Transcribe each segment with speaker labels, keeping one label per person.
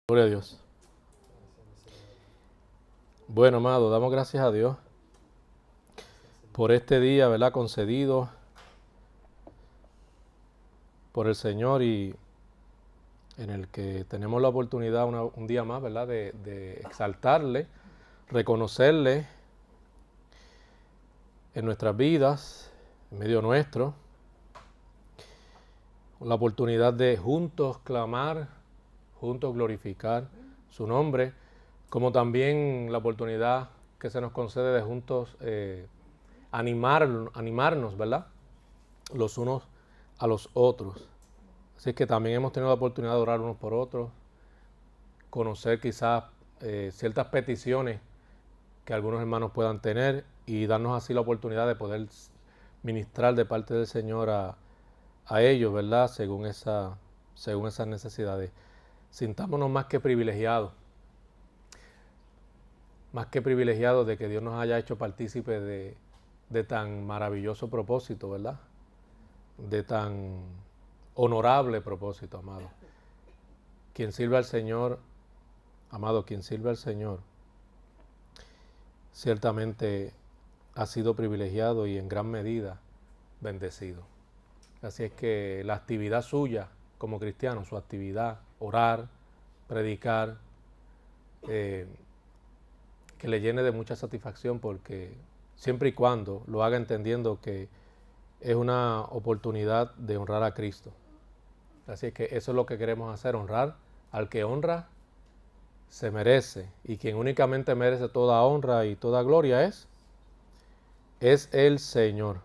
Speaker 1: Gloria a Dios. Bueno, amado, damos gracias a Dios por este día, ¿verdad? Concedido por el Señor y en el que tenemos la oportunidad un día más, ¿verdad? De exaltarle, reconocerle en nuestras vidas, en medio nuestro, la oportunidad de juntos clamar, juntos glorificar su nombre, como también la oportunidad que se nos concede de juntos animarnos, ¿verdad? Los unos a los otros. Así que también hemos tenido la oportunidad de orar unos por otros, conocer quizás ciertas peticiones que algunos hermanos puedan tener y darnos así la oportunidad de poder ministrar de parte del Señor a ellos, ¿verdad? Según esas necesidades. Sintámonos más que privilegiados de que Dios nos haya hecho partícipes de tan maravilloso propósito, ¿verdad? De tan honorable propósito, amado. Quien sirve al Señor, amado, quien sirve al Señor, ciertamente ha sido privilegiado y en gran medida bendecido. Así es que la actividad suya como cristiano, su actividad, orar, predicar, que le llene de mucha satisfacción, porque siempre y cuando lo haga entendiendo que es una oportunidad de honrar a Cristo. Así que eso es lo que queremos hacer, honrar al que honra se merece, y quien únicamente merece toda honra y toda gloria es el Señor.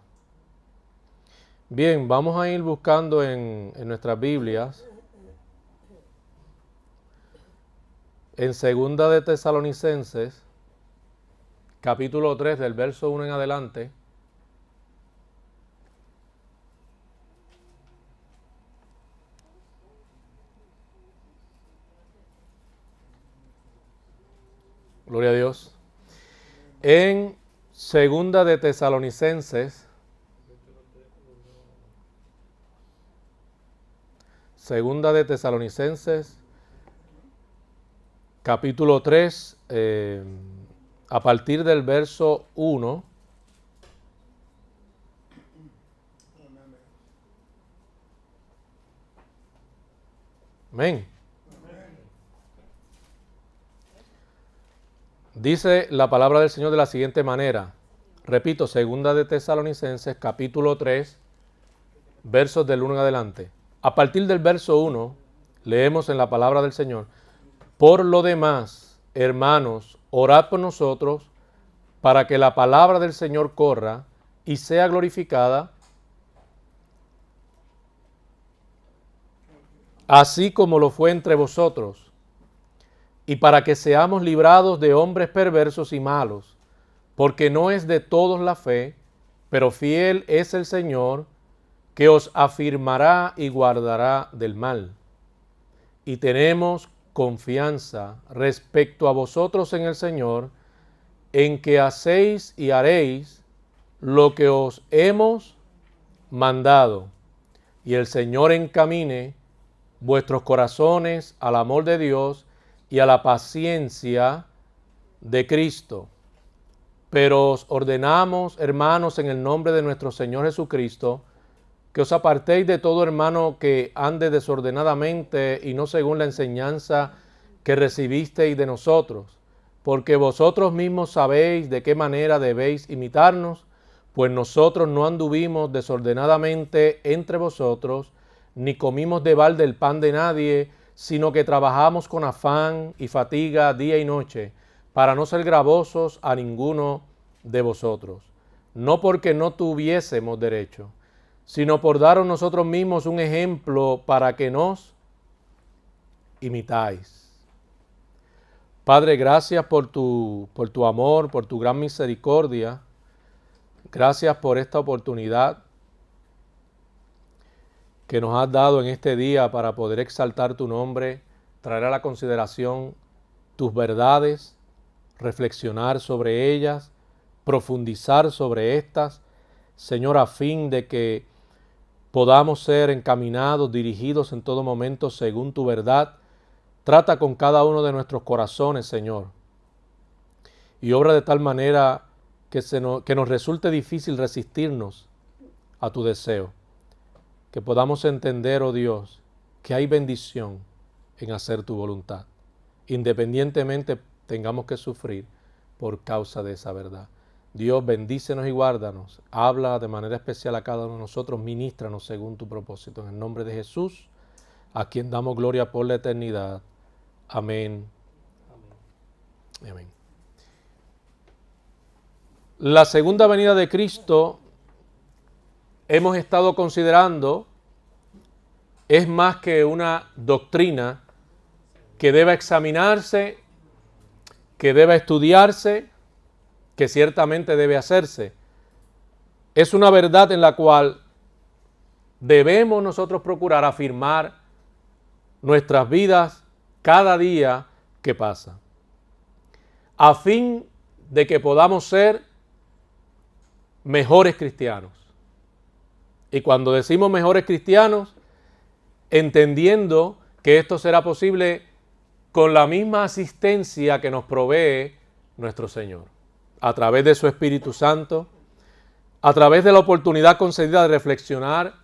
Speaker 1: Bien, vamos a ir buscando en nuestras Biblias, en Segunda de Tesalonicenses, capítulo 3, del verso 1 en adelante. Gloria a Dios. En Segunda de Tesalonicenses, capítulo 3, a partir del verso 1. Amén. Dice la palabra del Señor de la siguiente manera. Repito, Segunda de Tesalonicenses, capítulo 3, versos del 1 en adelante. A partir del verso 1, leemos en la palabra del Señor: por lo demás, hermanos, orad por nosotros, para que la palabra del Señor corra y sea glorificada, así como lo fue entre vosotros, y para que seamos librados de hombres perversos y malos, porque no es de todos la fe, pero fiel es el Señor, que os afirmará y guardará del mal. Y tenemos confianza respecto a vosotros en el Señor, en que hacéis y haréis lo que os hemos mandado, y el Señor encamine vuestros corazones al amor de Dios y a la paciencia de Cristo. Pero os ordenamos, hermanos, en el nombre de nuestro Señor Jesucristo, que os apartéis de todo hermano que ande desordenadamente y no según la enseñanza que recibisteis de nosotros, porque vosotros mismos sabéis de qué manera debéis imitarnos, pues nosotros no anduvimos desordenadamente entre vosotros, ni comimos de balde el pan de nadie, sino que trabajamos con afán y fatiga día y noche, para no ser gravosos a ninguno de vosotros, no porque no tuviésemos derecho, sino por daros nosotros mismos un ejemplo para que nos imitáis. Padre, gracias por tu amor, por tu gran misericordia. Gracias por esta oportunidad que nos has dado en este día para poder exaltar tu nombre, traer a la consideración tus verdades, reflexionar sobre ellas, profundizar sobre estas, Señor, a fin de que podamos ser encaminados, dirigidos en todo momento según tu verdad, Trata con cada uno de nuestros corazones, Señor, y obra de tal manera que nos resulte difícil resistirnos a tu deseo. Que podamos entender, oh Dios, que hay bendición en hacer tu voluntad, independientemente tengamos que sufrir por causa de esa verdad. Dios, bendícenos y guárdanos. Habla de manera especial a cada uno de nosotros. Ministranos según tu propósito. En el nombre de Jesús, a quien damos gloria por la eternidad. Amén. Amén. La segunda venida de Cristo, hemos estado considerando, es más que una doctrina que deba examinarse, que deba estudiarse, que ciertamente debe hacerse. Es una verdad en la cual debemos nosotros procurar afirmar nuestras vidas cada día que pasa, a fin de que podamos ser mejores cristianos. Y cuando decimos mejores cristianos, entendiendo que esto será posible con la misma asistencia que nos provee nuestro Señor, a través de su Espíritu Santo, a través de la oportunidad concedida de reflexionar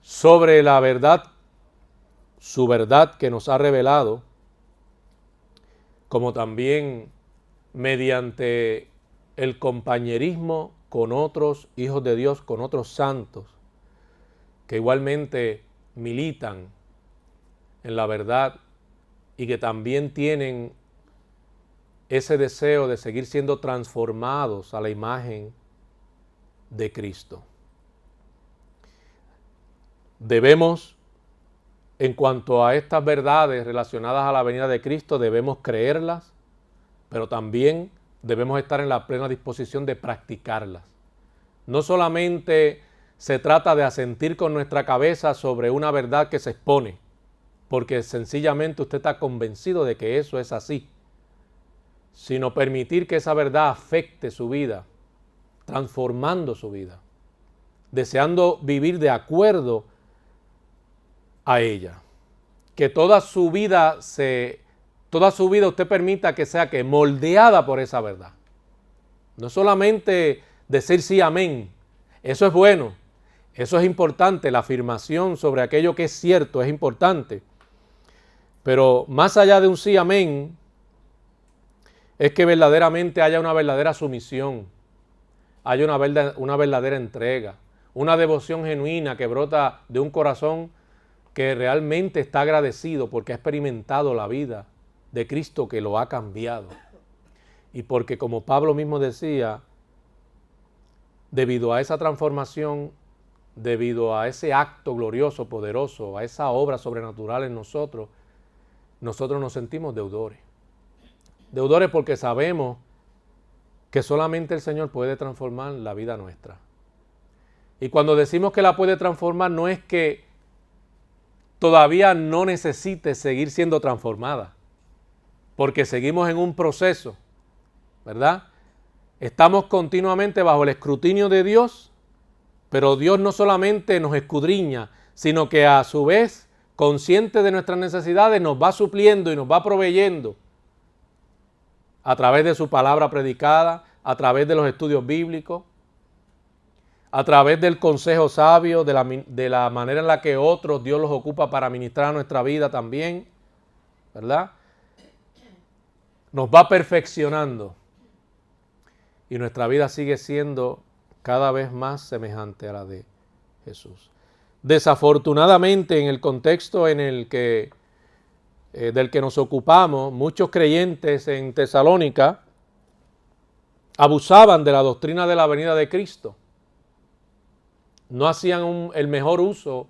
Speaker 1: sobre la verdad, su verdad que nos ha revelado, como también mediante el compañerismo con otros hijos de Dios, con otros santos, que igualmente militan en la verdad y que también tienen ese deseo de seguir siendo transformados a la imagen de Cristo. Debemos, en cuanto a estas verdades relacionadas a la venida de Cristo, debemos creerlas, pero también debemos estar en la plena disposición de practicarlas. No solamente se trata de asentir con nuestra cabeza sobre una verdad que se expone, porque sencillamente usted está convencido de que eso es así, sino permitir que esa verdad afecte su vida, transformando su vida, deseando vivir de acuerdo a ella. Que toda su vida usted permita que sea moldeada por esa verdad. No solamente decir sí, amén. Eso es bueno, eso es importante, la afirmación sobre aquello que es cierto es importante. Pero más allá de un sí, amén, es que verdaderamente haya una verdadera sumisión, haya una verdadera entrega, una devoción genuina que brota de un corazón que realmente está agradecido porque ha experimentado la vida de Cristo que lo ha cambiado. Y porque, como Pablo mismo decía, debido a esa transformación, debido a ese acto glorioso, poderoso, a esa obra sobrenatural en nosotros nos sentimos deudores. Deudores porque sabemos que solamente el Señor puede transformar la vida nuestra. Y cuando decimos que la puede transformar, no es que todavía no necesite seguir siendo transformada, porque seguimos en un proceso, ¿verdad? Estamos continuamente bajo el escrutinio de Dios, pero Dios no solamente nos escudriña, sino que a su vez, consciente de nuestras necesidades, nos va supliendo y nos va proveyendo a través de su palabra predicada, a través de los estudios bíblicos, a través del consejo sabio, de la manera en la que otros Dios los ocupa para ministrar a nuestra vida también, ¿verdad? Nos va perfeccionando y nuestra vida sigue siendo cada vez más semejante a la de Jesús. Desafortunadamente, en el contexto en el que del que nos ocupamos, muchos creyentes en Tesalónica abusaban de la doctrina de la venida de Cristo. No hacían el mejor uso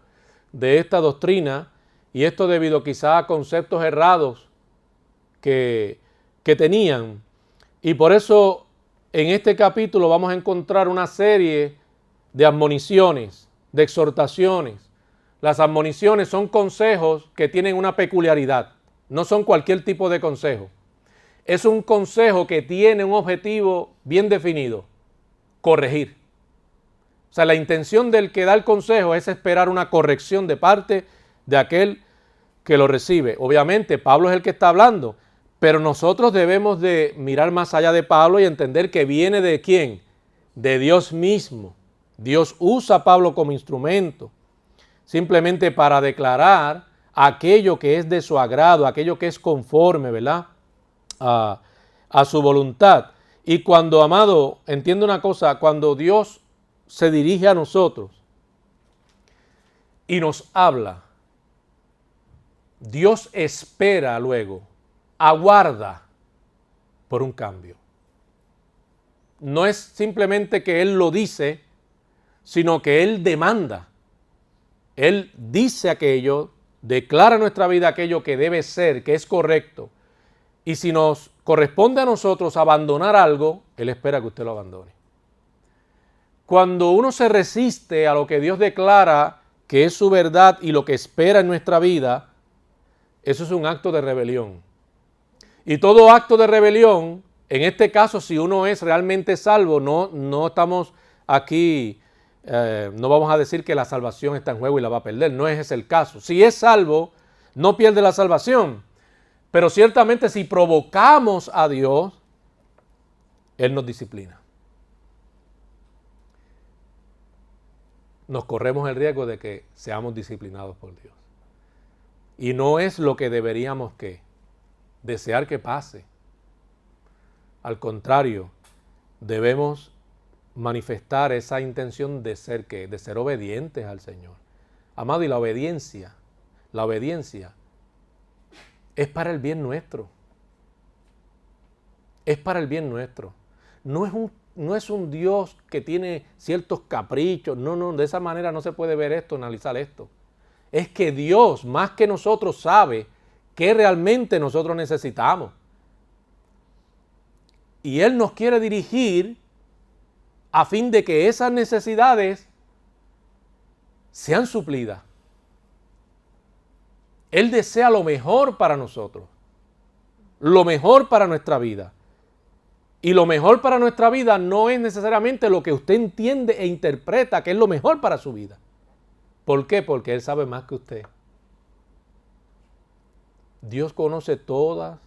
Speaker 1: de esta doctrina, y esto debido quizá a conceptos errados que tenían. Y por eso en este capítulo vamos a encontrar una serie de admoniciones, de exhortaciones. Las admoniciones son consejos que tienen una peculiaridad. No son cualquier tipo de consejo. Es un consejo que tiene un objetivo bien definido: corregir. O sea, la intención del que da el consejo es esperar una corrección de parte de aquel que lo recibe. Obviamente Pablo es el que está hablando, pero nosotros debemos de mirar más allá de Pablo y entender que viene de ¿quién? De Dios mismo. Dios usa a Pablo como instrumento, simplemente para declarar aquello que es de su agrado, aquello que es conforme, ¿verdad? A su voluntad. Y cuando, amado, entiende una cosa, cuando Dios se dirige a nosotros y nos habla, Dios espera luego, aguarda por un cambio. No es simplemente que Él lo dice, sino que Él demanda. Él dice aquello, declara en nuestra vida aquello que debe ser, que es correcto. Y si nos corresponde a nosotros abandonar algo, Él espera que usted lo abandone. Cuando uno se resiste a lo que Dios declara que es su verdad y lo que espera en nuestra vida, eso es un acto de rebelión. Y todo acto de rebelión, en este caso, si uno es realmente salvo, no estamos aquí, no vamos a decir que la salvación está en juego y la va a perder, no es ese el caso. Si es salvo, no pierde la salvación, pero ciertamente si provocamos a Dios, Él nos disciplina. Nos corremos el riesgo de que seamos disciplinados por Dios. Y no es lo que deberíamos desear que pase. Al contrario, debemos manifestar esa intención de ser de ser obedientes al Señor. Amado, y la obediencia es para el bien nuestro. Es para el bien nuestro. No es un Dios que tiene ciertos caprichos. No, de esa manera no se puede ver esto, analizar esto. Es que Dios, más que nosotros, sabe qué realmente nosotros necesitamos. Y Él nos quiere dirigir a fin de que esas necesidades sean suplidas. Él desea lo mejor para nosotros, lo mejor para nuestra vida. Y lo mejor para nuestra vida no es necesariamente lo que usted entiende e interpreta que es lo mejor para su vida. ¿Por qué? Porque Él sabe más que usted. Dios conoce todas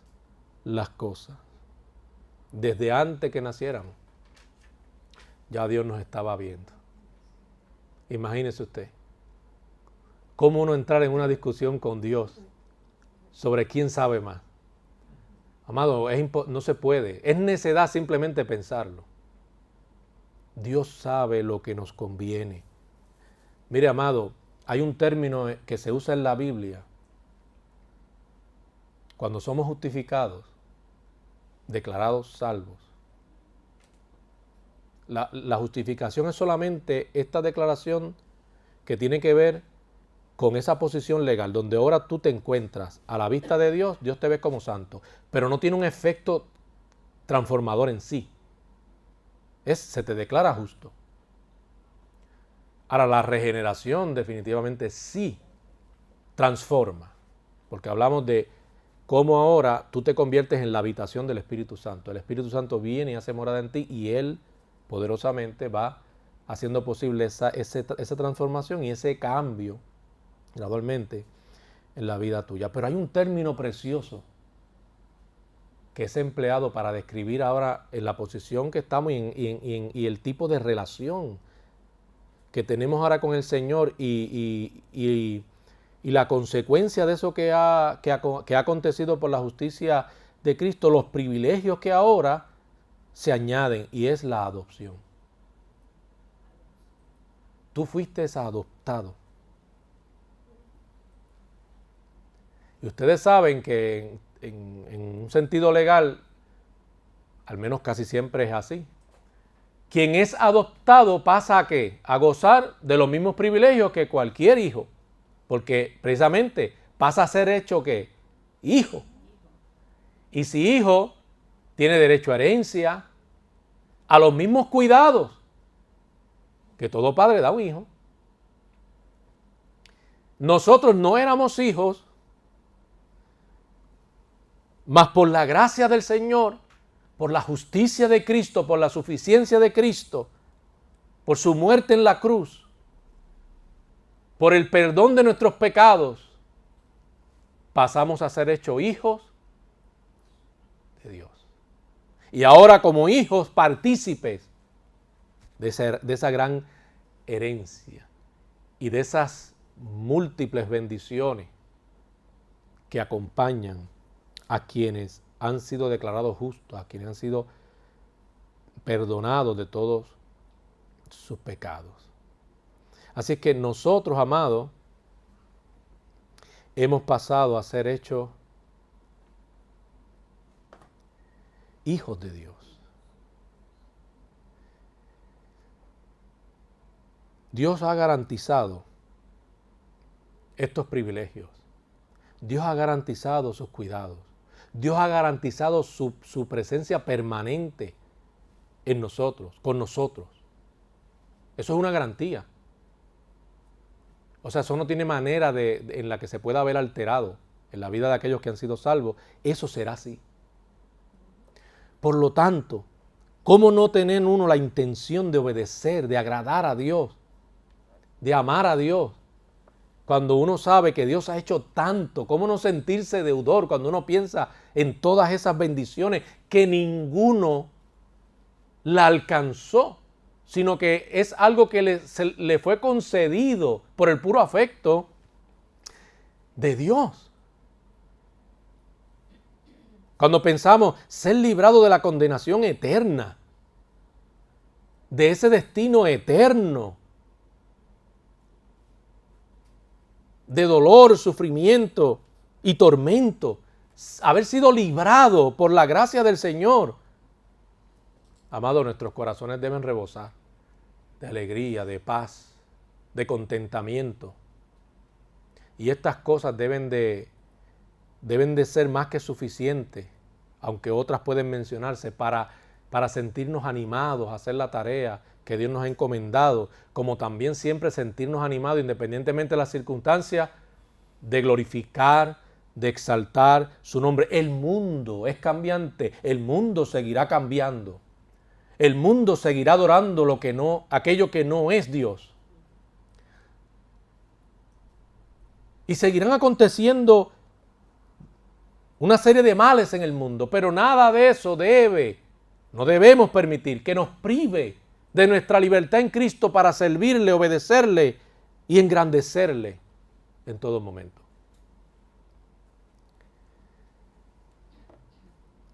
Speaker 1: las cosas. Desde antes que naciéramos, ya Dios nos estaba viendo. Imagínese usted, ¿cómo uno entrar en una discusión con Dios sobre quién sabe más? Amado, no se puede. Es necedad simplemente pensarlo. Dios sabe lo que nos conviene. Mire, amado, hay un término que se usa en la Biblia. Cuando somos justificados, declarados salvos. La justificación es solamente esta declaración que tiene que ver con esa posición legal, donde ahora tú te encuentras a la vista de Dios, Dios te ve como santo, pero no tiene un efecto transformador en sí. Se te declara justo. Ahora, la regeneración definitivamente sí transforma, porque hablamos de cómo ahora tú te conviertes en la habitación del Espíritu Santo. El Espíritu Santo viene y hace morada en ti y Él poderosamente va haciendo posible esa transformación y ese cambio gradualmente en la vida tuya. Pero hay un término precioso que es empleado para describir ahora en la posición que estamos y el tipo de relación que tenemos ahora con el Señor y la consecuencia de eso que ha acontecido por la justicia de Cristo, los privilegios que ahora se añaden, y es la adopción. Tú fuiste adoptado. Y ustedes saben que en un sentido legal, al menos casi siempre es así. Quien es adoptado pasa ¿a qué? A gozar de los mismos privilegios que cualquier hijo. Porque precisamente pasa a ser hecho ¿qué? Hijo. Y si hijo, tiene derecho a herencia, a los mismos cuidados que todo padre da a un hijo. Nosotros no éramos hijos, mas por la gracia del Señor, por la justicia de Cristo, por la suficiencia de Cristo, por su muerte en la cruz, por el perdón de nuestros pecados, pasamos a ser hechos hijos de Dios. Y ahora como hijos partícipes de esa gran herencia y de esas múltiples bendiciones que acompañan a quienes han sido declarados justos, a quienes han sido perdonados de todos sus pecados. Así que nosotros, amados, hemos pasado a ser hechos hijos de Dios. Dios ha garantizado estos privilegios. Dios ha garantizado sus cuidados. Dios ha garantizado su presencia permanente en nosotros, con nosotros. Eso es una garantía. O sea, eso no tiene manera en la que se pueda haber alterado en la vida de aquellos que han sido salvos. Eso será así. Por lo tanto, ¿cómo no tener uno la intención de obedecer, de agradar a Dios, de amar a Dios? Cuando uno sabe que Dios ha hecho tanto, ¿cómo no sentirse deudor cuando uno piensa en todas esas bendiciones que ninguno la alcanzó, sino que es algo que le fue concedido por el puro afecto de Dios? Cuando pensamos ser librado de la condenación eterna, de ese destino eterno, de dolor, sufrimiento y tormento, haber sido librado por la gracia del Señor. Amado, nuestros corazones deben rebosar de alegría, de paz, de contentamiento. Y estas cosas deben de ser más que suficientes, aunque otras pueden mencionarse, para sentirnos animados a hacer la tarea que Dios nos ha encomendado, como también siempre sentirnos animados, independientemente de las circunstancias, de glorificar, de exaltar su nombre. El mundo es cambiante, el mundo seguirá cambiando. El mundo seguirá adorando aquello que no es Dios. Y seguirán aconteciendo una serie de males en el mundo, pero nada de eso no debemos permitir que nos prive de nuestra libertad en Cristo para servirle, obedecerle y engrandecerle en todo momento.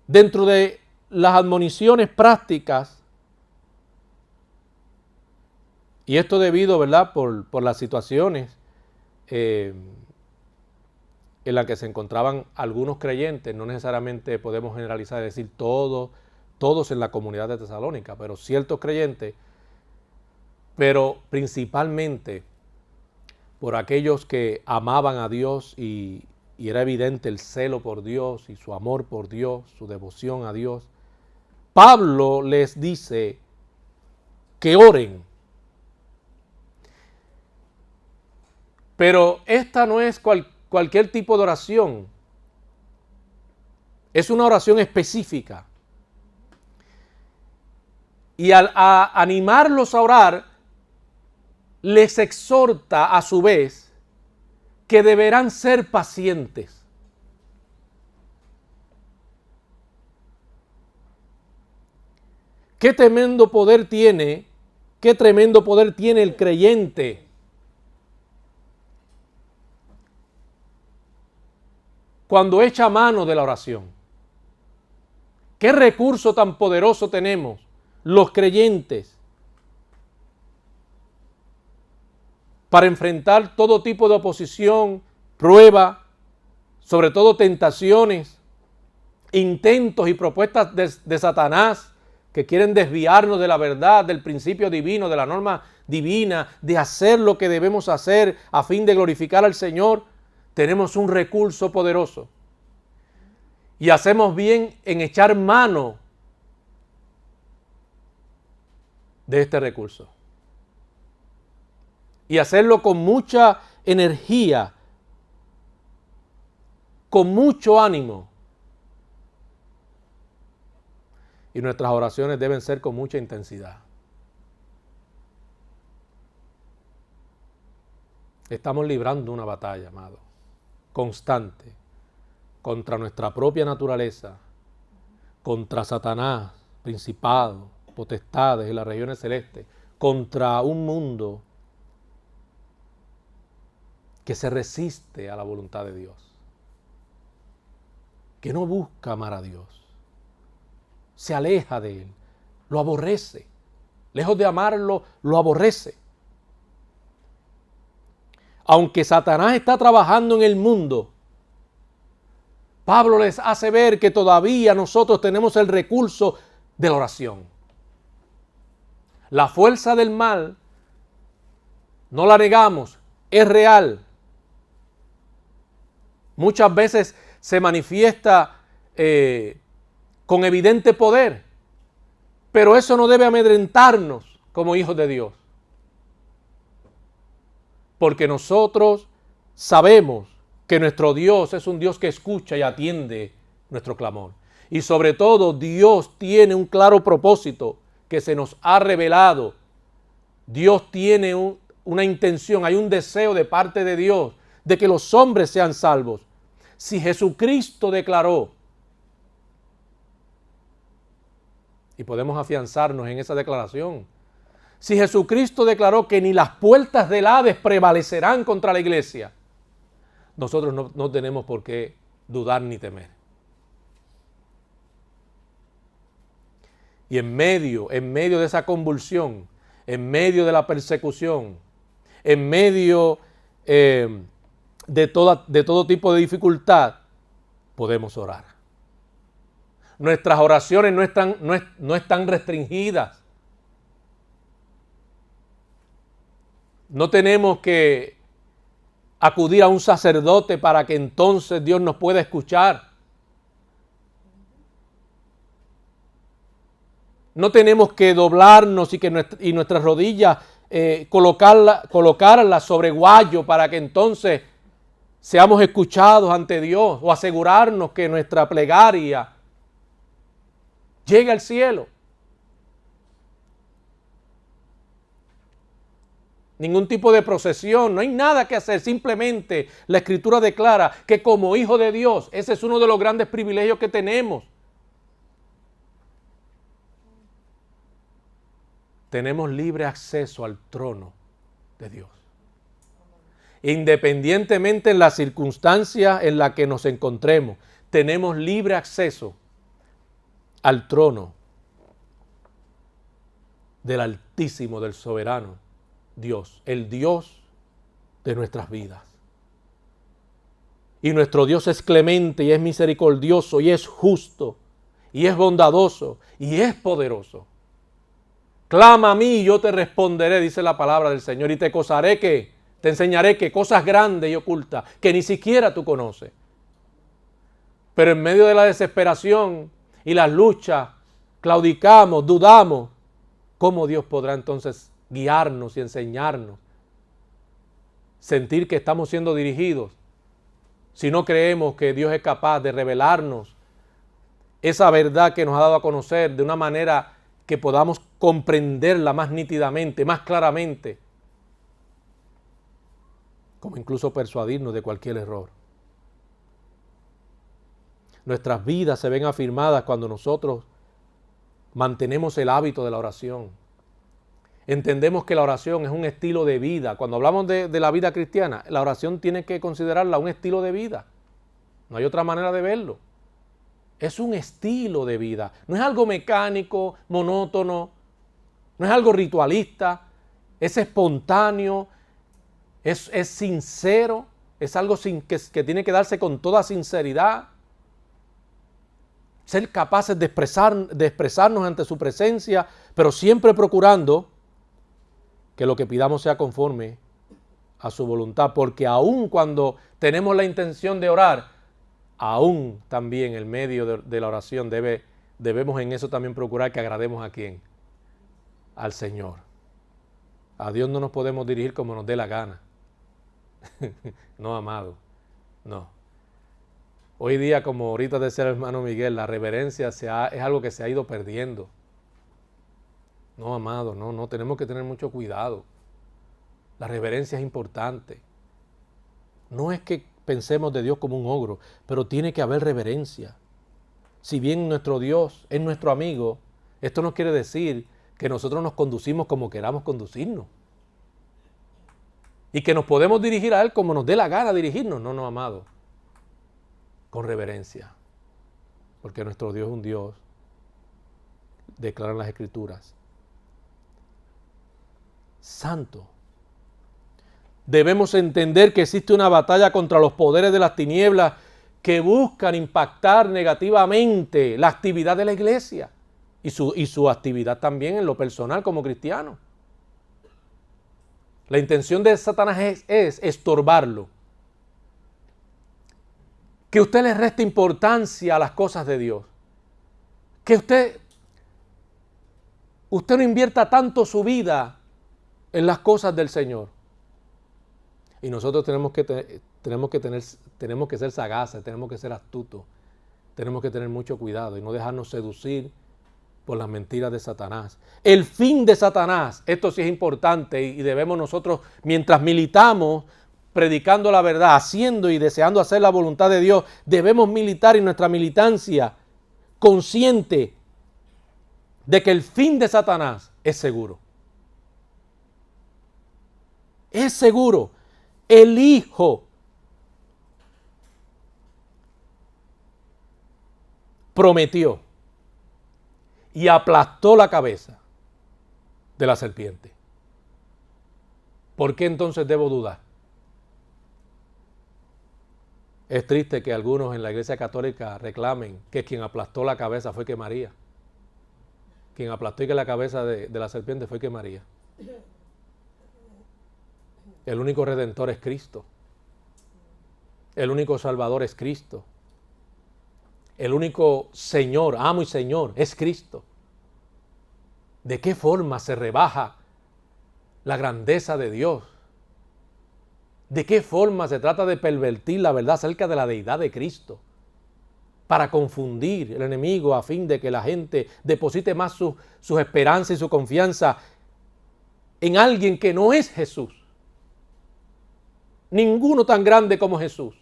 Speaker 1: Dentro de las admoniciones prácticas, y esto debido, ¿verdad?, por las situaciones en las que se encontraban algunos creyentes, no necesariamente podemos generalizar y decir todos en la comunidad de Tesalónica, pero ciertos creyentes, pero principalmente por aquellos que amaban a Dios y era evidente el celo por Dios y su amor por Dios, su devoción a Dios. Pablo les dice que oren. Pero esta no es cualquier tipo de oración. Es una oración específica. Y al animarlos a orar, les exhorta a su vez que deberán ser pacientes. Qué tremendo poder tiene el creyente cuando echa mano de la oración. Qué recurso tan poderoso tenemos los creyentes para enfrentar todo tipo de oposición, prueba, sobre todo tentaciones, intentos y propuestas de Satanás que quieren desviarnos de la verdad, del principio divino, de la norma divina, de hacer lo que debemos hacer a fin de glorificar al Señor. Tenemos un recurso poderoso y hacemos bien en echar mano de este recurso y hacerlo con mucha energía, con mucho ánimo. Y nuestras oraciones deben ser con mucha intensidad. Estamos librando una batalla, amado, constante, contra nuestra propia naturaleza, contra Satanás, principados, potestades y las regiones celestes, contra un mundo que se resiste a la voluntad de Dios, que no busca amar a Dios, se aleja de Él, lo aborrece, lejos de amarlo, lo aborrece. Aunque Satanás está trabajando en el mundo, Pablo les hace ver que todavía nosotros tenemos el recurso de la oración. La fuerza del mal, no la negamos, es real. Muchas veces se manifiesta con evidente poder, pero eso no debe amedrentarnos como hijos de Dios. Porque nosotros sabemos que nuestro Dios es un Dios que escucha y atiende nuestro clamor. Y sobre todo, Dios tiene un claro propósito que se nos ha revelado. Dios tiene una intención, hay un deseo de parte de Dios de que los hombres sean salvos. Si Jesucristo declaró, y podemos afianzarnos en esa declaración, si Jesucristo declaró que ni las puertas del Hades prevalecerán contra la iglesia, nosotros no tenemos por qué dudar ni temer. Y en medio de esa convulsión, en medio de la persecución, en medio de todo tipo de dificultad, podemos orar. Nuestras oraciones no están restringidas. No tenemos que acudir a un sacerdote para que entonces Dios nos pueda escuchar. No tenemos que doblarnos y nuestras rodillas colocarlas sobre guayo para que entonces seamos escuchados ante Dios, o asegurarnos que nuestra plegaria llegue al cielo. Ningún tipo de procesión, no hay nada que hacer, simplemente la Escritura declara que como hijo de Dios, ese es uno de los grandes privilegios que tenemos. Tenemos libre acceso al trono de Dios. Independientemente en la circunstancia en la que nos encontremos, tenemos libre acceso al trono del Altísimo, del Soberano Dios, el Dios de nuestras vidas. Y nuestro Dios es clemente y es misericordioso y es justo y es bondadoso y es poderoso. Clama a mí y yo te responderé, dice la palabra del Señor, y te enseñaré que cosas grandes y ocultas que ni siquiera tú conoces. Pero en medio de la desesperación y las luchas, claudicamos, dudamos. ¿Cómo Dios podrá entonces guiarnos y enseñarnos? Sentir que estamos siendo dirigidos si no creemos que Dios es capaz de revelarnos esa verdad que nos ha dado a conocer de una manera que podamos comprenderla más nítidamente, más claramente, como incluso persuadirnos de cualquier error. Nuestras vidas se ven afirmadas cuando nosotros mantenemos el hábito de la oración. Entendemos que la oración es un estilo de vida. Cuando hablamos de la vida cristiana, la oración tiene que considerarla un estilo de vida. No hay otra manera de verlo. Es un estilo de vida. No es algo mecánico, monótono. No es algo ritualista. Es espontáneo. Es sincero. Es algo que tiene que darse con toda sinceridad. Ser capaces de expresarnos ante su presencia, pero siempre procurando que lo que pidamos sea conforme a su voluntad, porque aun cuando tenemos la intención de orar, aún también en medio de la oración debemos en eso también procurar que agrademos a ¿quién? Al Señor. A Dios no nos podemos dirigir como nos dé la gana. No, amado, no. Hoy día, como ahorita decía el hermano Miguel, la reverencia es algo que se ha ido perdiendo. No, amado, no, tenemos que tener mucho cuidado. La reverencia es importante. No es que pensemos de Dios como un ogro, pero tiene que haber reverencia. Si bien nuestro Dios es nuestro amigo, esto no quiere decir que nosotros nos conducimos como queramos conducirnos. Y que nos podemos dirigir a Él como nos dé la gana dirigirnos. No, no, amado. Con reverencia. Porque nuestro Dios es un Dios, declaran las Escrituras, santo. Debemos entender que existe una batalla contra los poderes de las tinieblas que buscan impactar negativamente la actividad de la iglesia y su actividad también en lo personal como cristiano. La intención de Satanás es estorbarlo. Que usted le reste importancia a las cosas de Dios. Que usted no invierta tanto su vida en las cosas del Señor. Y nosotros tenemos que ser sagaces, tenemos que ser astutos, tenemos que tener mucho cuidado y no dejarnos seducir por las mentiras de Satanás. El fin de Satanás, esto sí es importante y debemos nosotros, mientras militamos, predicando la verdad, haciendo y deseando hacer la voluntad de Dios, debemos militar en nuestra militancia consciente de que el fin de Satanás es seguro. Es seguro. El Hijo prometió y aplastó la cabeza de la serpiente. ¿Por qué entonces debo dudar? Es triste que algunos en la Iglesia Católica reclamen que quien aplastó la cabeza fue que María. Quien aplastó la cabeza de la serpiente fue que María. El único redentor es Cristo. El único salvador es Cristo. El único Señor, amo y Señor, es Cristo. ¿De qué forma se rebaja la grandeza de Dios? ¿De qué forma se trata de pervertir la verdad acerca de la deidad de Cristo? Para confundir el enemigo a fin de que la gente deposite más sus esperanzas y su confianza en alguien que no es Jesús. Ninguno tan grande como Jesús.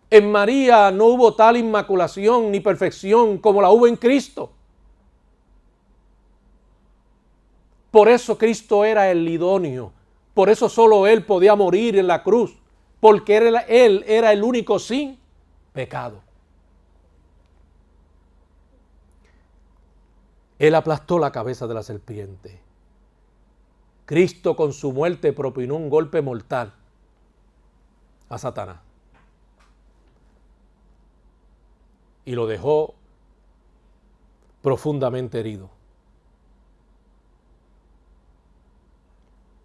Speaker 1: En María no hubo tal inmaculación ni perfección como la hubo en Cristo. Por eso Cristo era el idóneo. Por eso solo Él podía morir en la cruz. Porque Él era el único sin pecado. Él aplastó la cabeza de la serpiente. Cristo con su muerte propinó un golpe mortal a Satanás. Y lo dejó profundamente herido.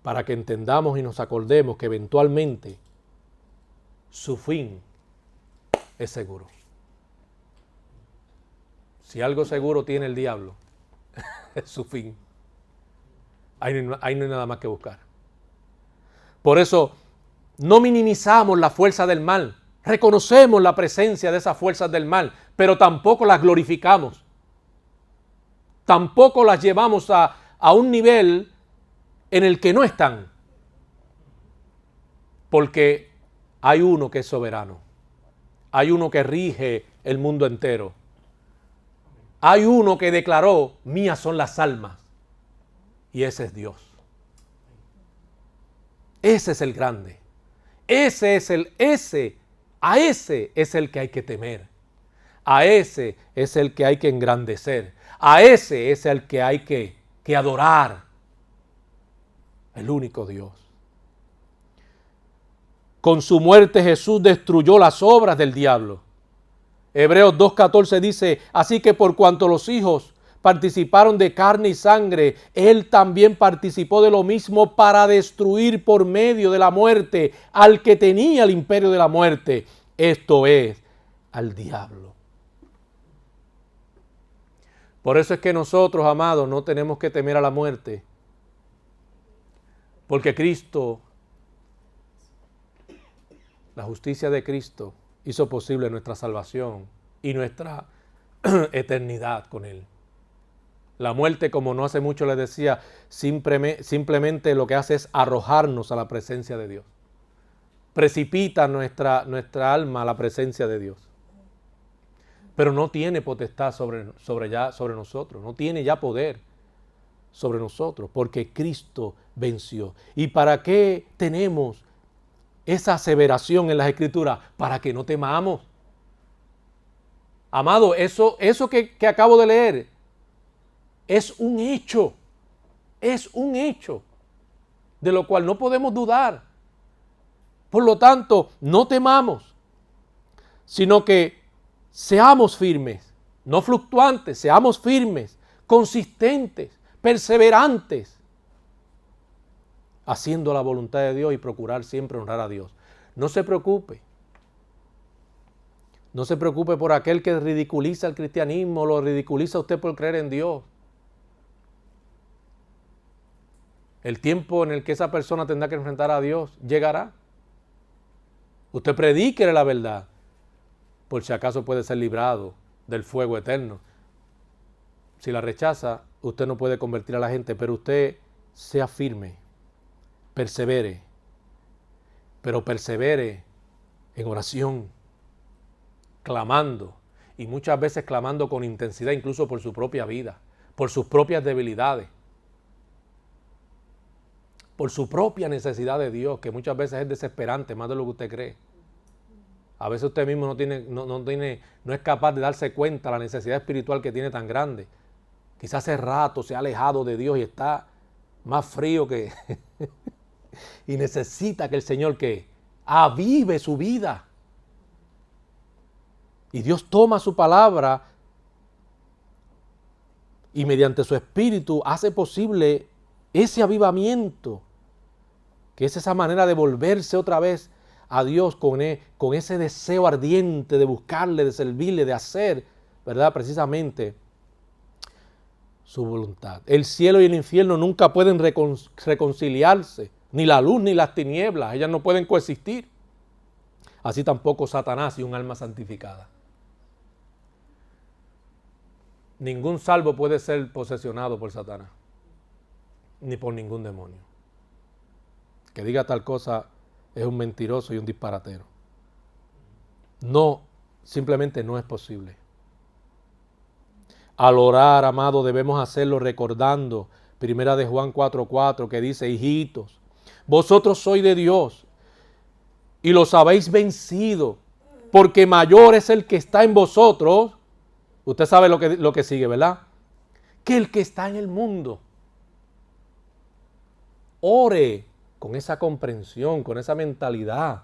Speaker 1: Para que entendamos y nos acordemos que eventualmente su fin es seguro. Si algo seguro tiene el diablo, es su fin. Ahí no hay nada más que buscar. Por eso, no minimizamos la fuerza del mal. Reconocemos la presencia de esas fuerzas del mal, pero tampoco las glorificamos. Tampoco las llevamos a un nivel en el que no están. Porque hay uno que es soberano. Hay uno que rige el mundo entero. Hay uno que declaró, mías son las almas. Y ese es Dios. Ese es el grande. A ese es el que hay que temer. A ese es el que hay que engrandecer. A ese es el que hay que adorar. El único Dios. Con su muerte Jesús destruyó las obras del diablo. Hebreos 2:14 dice, así que por cuanto los hijos participaron de carne y sangre, Él también participó de lo mismo para destruir por medio de la muerte al que tenía el imperio de la muerte, esto es, al diablo. Por eso es que nosotros, amados, no tenemos que temer a la muerte, porque Cristo, la justicia de Cristo, hizo posible nuestra salvación y nuestra eternidad con Él. La muerte, como no hace mucho les decía, simplemente lo que hace es arrojarnos a la presencia de Dios. precipita nuestra alma a la presencia de Dios. Pero no tiene potestad sobre nosotros, no tiene ya poder sobre nosotros, porque Cristo venció. ¿Y para qué tenemos esa aseveración en las Escrituras? Para que no temamos. Amado, eso que acabo de leer es un hecho de lo cual no podemos dudar. Por lo tanto, no temamos, sino que seamos firmes, no fluctuantes, seamos firmes, consistentes, perseverantes, haciendo la voluntad de Dios y procurar siempre honrar a Dios. No se preocupe. No se preocupe por aquel que ridiculiza el cristianismo, lo ridiculiza usted por creer en Dios. El tiempo en el que esa persona tendrá que enfrentar a Dios llegará. Usted predíquele la verdad, por si acaso puede ser librado del fuego eterno. Si la rechaza, usted no puede convertir a la gente, pero usted sea firme, persevere, pero persevere en oración, clamando, y muchas veces clamando con intensidad, incluso por su propia vida, por sus propias debilidades, por su propia necesidad de Dios, que muchas veces es desesperante, más de lo que usted cree. A veces usted mismo no es capaz de darse cuenta de la necesidad espiritual que tiene tan grande. Quizás hace rato se ha alejado de Dios y está más frío que... y necesita que el Señor que avive su vida. Y Dios toma su palabra y mediante su espíritu hace posible ese avivamiento, que es esa manera de volverse otra vez a Dios con ese deseo ardiente de buscarle, de servirle, de hacer, ¿verdad? Precisamente su voluntad. El cielo y el infierno nunca pueden reconciliarse, ni la luz ni las tinieblas, ellas no pueden coexistir. Así tampoco Satanás y un alma santificada. Ningún salvo puede ser posesionado por Satanás, ni por ningún demonio. Que diga tal cosa es un mentiroso y un disparatero. No, simplemente no es posible. Al orar, amado, debemos hacerlo recordando 1 de Juan 4:4, que dice: hijitos, vosotros sois de Dios y los habéis vencido, porque mayor es el que está en vosotros. Usted sabe lo que sigue, ¿verdad? Que el que está en el mundo. Ore con esa comprensión, con esa mentalidad.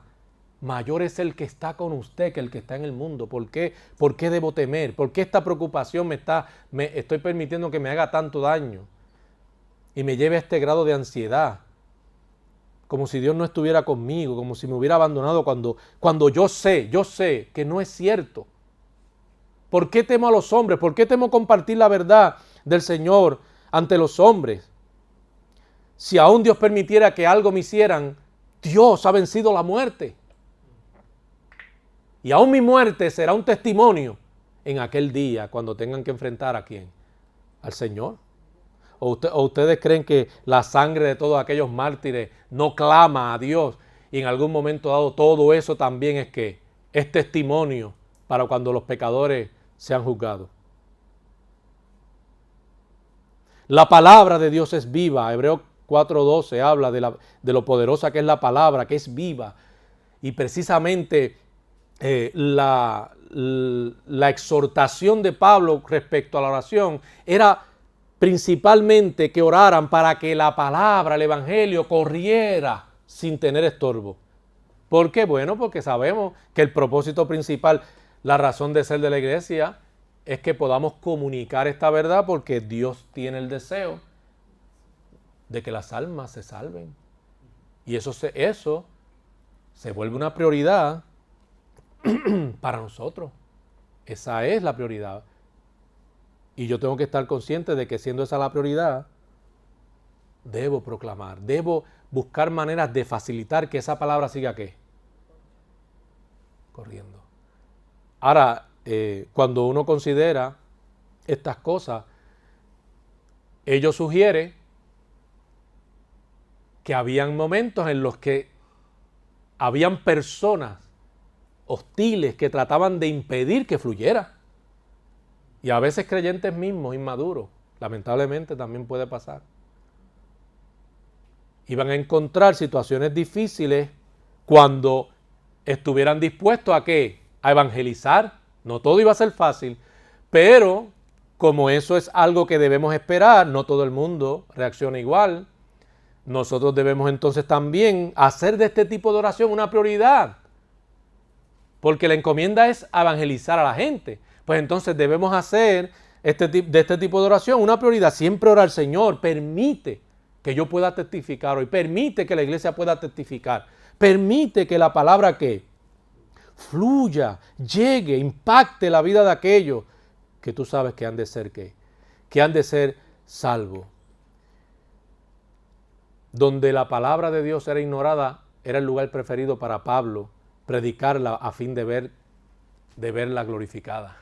Speaker 1: Mayor es el que está con usted que el que está en el mundo. ¿Por qué? ¿Por qué debo temer? ¿Por qué esta preocupación me estoy permitiendo que me haga tanto daño? Y me lleve a este grado de ansiedad. Como si Dios no estuviera conmigo, como si me hubiera abandonado cuando yo sé que no es cierto. ¿Por qué temo a los hombres? ¿Por qué temo compartir la verdad del Señor ante los hombres? Si aún Dios permitiera que algo me hicieran, Dios ha vencido la muerte. Y aún mi muerte será un testimonio en aquel día cuando tengan que enfrentar ¿a quién? Al Señor. ¿O ustedes creen que la sangre de todos aquellos mártires no clama a Dios? Y en algún momento dado todo eso también es testimonio para cuando los pecadores sean juzgados. La palabra de Dios es viva. Hebreos 4:12 habla de lo poderosa que es la palabra, que es viva. Y precisamente la exhortación de Pablo respecto a la oración era principalmente que oraran para que la palabra, el evangelio, corriera sin tener estorbo. ¿Por qué? Bueno, porque sabemos que el propósito principal, la razón de ser de la iglesia, es que podamos comunicar esta verdad, porque Dios tiene el deseo de que las almas se salven. Y eso se vuelve una prioridad para nosotros. Esa es la prioridad. Y yo tengo que estar consciente de que, siendo esa la prioridad, debo proclamar, debo buscar maneras de facilitar que esa palabra siga ¿qué? Corriendo. Ahora, cuando uno considera estas cosas, ello sugiere que habían momentos en los que habían personas hostiles que trataban de impedir que fluyera. Y a veces creyentes mismos, inmaduros, lamentablemente también puede pasar. Iban a encontrar situaciones difíciles cuando estuvieran dispuestos a ¿qué? A evangelizar. No todo iba a ser fácil, pero como eso es algo que debemos esperar, no todo el mundo reacciona igual. Nosotros debemos entonces también hacer de este tipo de oración una prioridad, porque la encomienda es evangelizar a la gente. Pues entonces debemos hacer de este tipo de oración una prioridad. Siempre orar: Señor, permite que yo pueda testificar hoy, permite que la iglesia pueda testificar, permite que la palabra que fluya, llegue, impacte la vida de aquellos que tú sabes que han de ser que han de ser salvos. Donde la palabra de Dios era ignorada, era el lugar preferido para Pablo predicarla a fin de verla glorificada.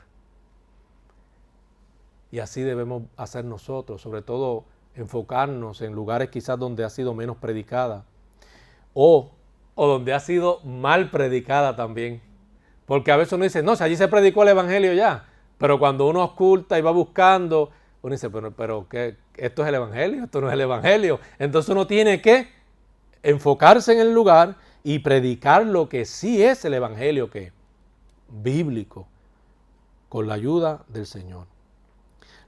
Speaker 1: Y así debemos hacer nosotros, sobre todo enfocarnos en lugares quizás donde ha sido menos predicada o donde ha sido mal predicada también. Porque a veces uno dice: no, si allí se predicó el evangelio ya, pero cuando uno oculta y va buscando, uno dice: pero ¿qué? ¿Esto es el evangelio? ¿Esto no es el evangelio? Entonces uno tiene que enfocarse en el lugar y predicar lo que sí es el evangelio, que bíblico, con la ayuda del Señor.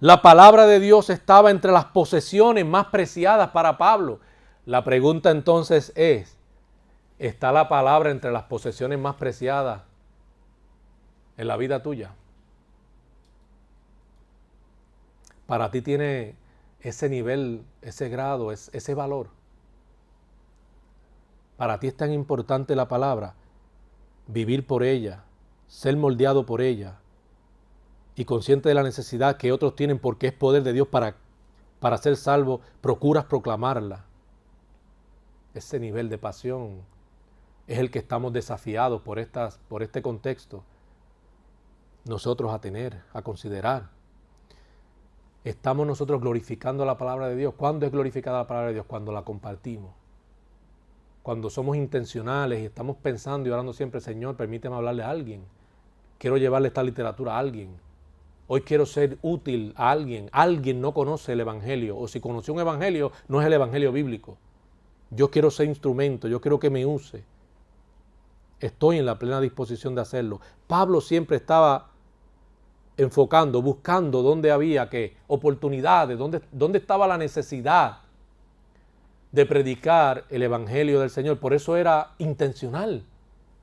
Speaker 1: La palabra de Dios estaba entre las posesiones más preciadas para Pablo. La pregunta entonces es: ¿está la palabra entre las posesiones más preciadas en la vida tuya? Para ti tiene ese nivel, ese grado, ese valor. Para ti es tan importante la palabra, vivir por ella, ser moldeado por ella y consciente de la necesidad que otros tienen porque es poder de Dios para ser salvo, procuras proclamarla. Ese nivel de pasión es el que estamos desafiados por este contexto nosotros a tener, a considerar. ¿Estamos nosotros glorificando la palabra de Dios? ¿Cuándo es glorificada la palabra de Dios? Cuando la compartimos. Cuando somos intencionales y estamos pensando y orando siempre: Señor, permíteme hablarle a alguien. Quiero llevarle esta literatura a alguien. Hoy quiero ser útil a alguien. Alguien no conoce el evangelio, o si conoció un evangelio, no es el evangelio bíblico. Yo quiero ser instrumento, yo quiero que me use. Estoy en la plena disposición de hacerlo. Pablo siempre estaba enfocando, buscando dónde había oportunidades, dónde estaba la necesidad de predicar el evangelio del Señor. Por eso era intencional.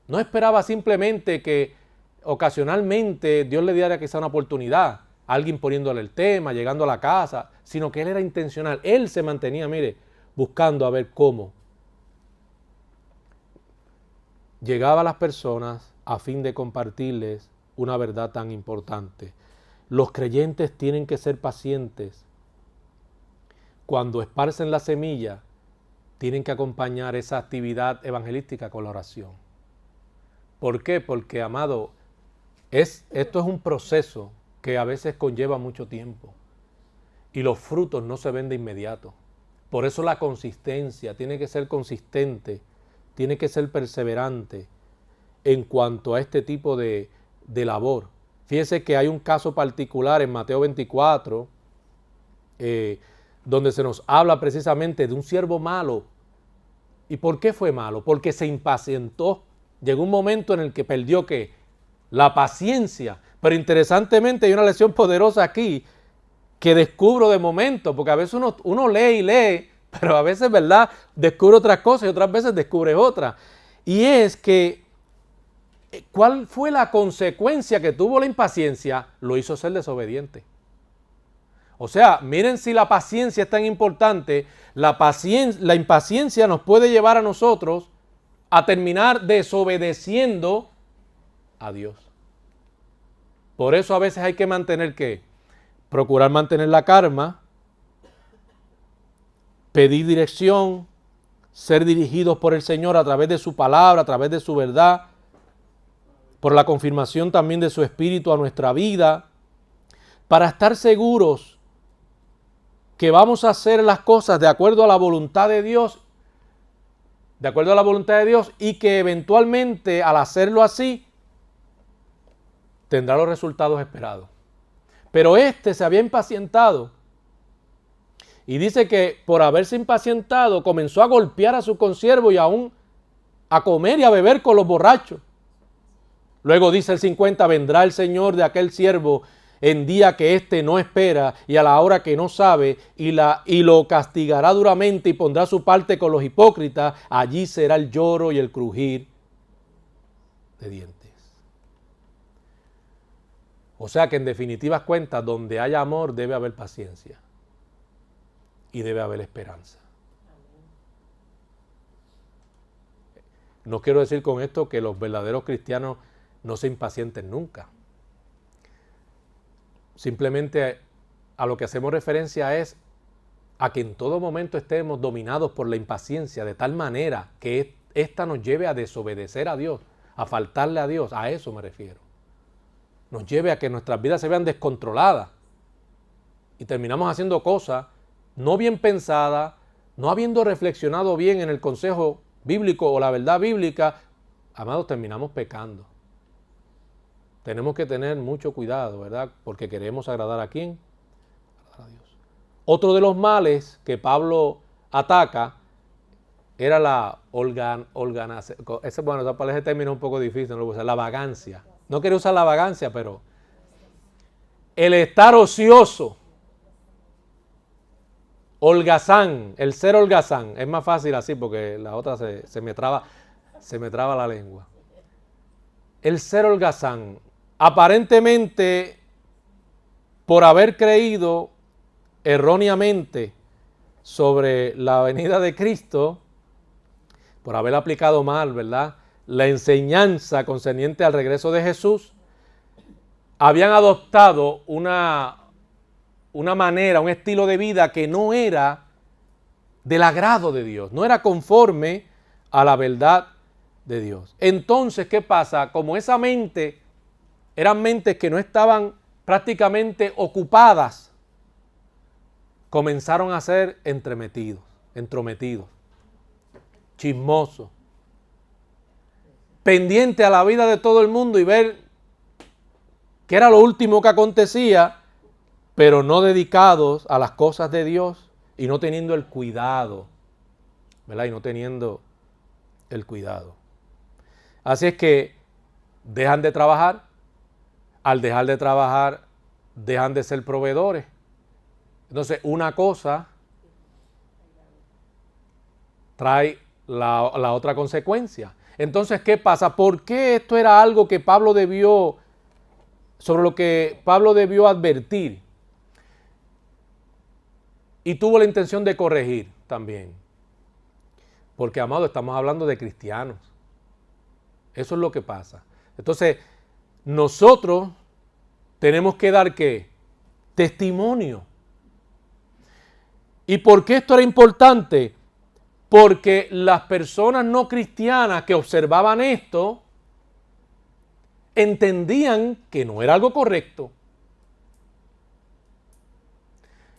Speaker 1: No esperaba simplemente que ocasionalmente Dios le diera quizá una oportunidad, alguien poniéndole el tema, llegando a la casa, sino que él era intencional. Él se mantenía, buscando a ver cómo llegaba a las personas a fin de compartirles una verdad tan importante. Los creyentes tienen que ser pacientes. Cuando esparcen la semilla, tienen que acompañar esa actividad evangelística con la oración. ¿Por qué? Porque, amado, esto es un proceso que a veces conlleva mucho tiempo y los frutos no se ven de inmediato. Por eso la consistencia, tiene que ser consistente, tiene que ser perseverante en cuanto a este tipo de labor. Fíjese que hay un caso particular en Mateo 24, donde se nos habla precisamente de un siervo malo. ¿Y por qué fue malo? Porque se impacientó. Llegó un momento en el que perdió la paciencia. Pero interesantemente hay una lección poderosa aquí que descubro de momento, porque a veces uno lee y lee, pero a veces, ¿verdad?, descubre otras cosas y otras veces descubre otras. Y es que, ¿cuál fue la consecuencia que tuvo la impaciencia? Lo hizo ser desobediente. O sea, miren si la paciencia es tan importante. La impaciencia nos puede llevar a nosotros a terminar desobedeciendo a Dios. Por eso a veces hay que mantener procurar mantener la calma, pedir dirección, ser dirigidos por el Señor a través de su palabra, a través de su verdad, por la confirmación también de su Espíritu a nuestra vida, para estar seguros que vamos a hacer las cosas de acuerdo a la voluntad de Dios de acuerdo a la voluntad de Dios, y que eventualmente al hacerlo así tendrá los resultados esperados. Pero este se había impacientado y dice que por haberse impacientado comenzó a golpear a su consiervo y aún a comer y a beber con los borrachos. Luego dice el 50, vendrá el Señor de aquel siervo en día que éste no espera y a la hora que no sabe, y lo castigará duramente y pondrá su parte con los hipócritas. Allí será el lloro y el crujir de dientes. O sea que en definitivas cuentas, donde haya amor debe haber paciencia y debe haber esperanza. No quiero decir con esto que los verdaderos cristianos no se impacienten nunca. Simplemente a lo que hacemos referencia es a que en todo momento estemos dominados por la impaciencia de tal manera que ésta nos lleve a desobedecer a Dios, a faltarle a Dios. A eso me refiero. Nos lleve a que nuestras vidas se vean descontroladas y terminamos haciendo cosas no bien pensadas, no habiendo reflexionado bien en el consejo bíblico o la verdad bíblica. Amados, terminamos pecando. Tenemos que tener mucho cuidado, ¿verdad? Porque queremos agradar ¿a quién? Agradar a Dios. Otro de los males que Pablo ataca era la bueno, ese término es un poco difícil, no lo voy a usar, la vagancia. No quiero usar la vagancia, pero el estar ocioso, holgazán, el ser holgazán, es más fácil así porque la otra se me traba la lengua. El ser holgazán, aparentemente por haber creído erróneamente sobre la venida de Cristo, por haber aplicado mal, ¿verdad?, la enseñanza concerniente al regreso de Jesús, habían adoptado una manera, un estilo de vida que no era del agrado de Dios, no era conforme a la verdad de Dios. Entonces, ¿qué pasa? Como esa mente, eran mentes que no estaban prácticamente ocupadas, comenzaron a ser entrometidos, chismosos, pendientes a la vida de todo el mundo y ver qué era lo último que acontecía, pero no dedicados a las cosas de Dios y no teniendo el cuidado, ¿verdad? Y no teniendo el cuidado. Así es que dejan de trabajar, al dejar de trabajar dejan de ser proveedores. Entonces una cosa trae la otra consecuencia. Entonces, ¿qué pasa? ¿Por qué esto era algo que sobre lo que Pablo debió advertir? Y tuvo la intención de corregir también. Porque, amado, estamos hablando de cristianos. Eso es lo que pasa. Entonces, nosotros tenemos que dar ¿qué? Testimonio. ¿Y por qué esto era importante? Porque las personas no cristianas que observaban esto entendían que no era algo correcto.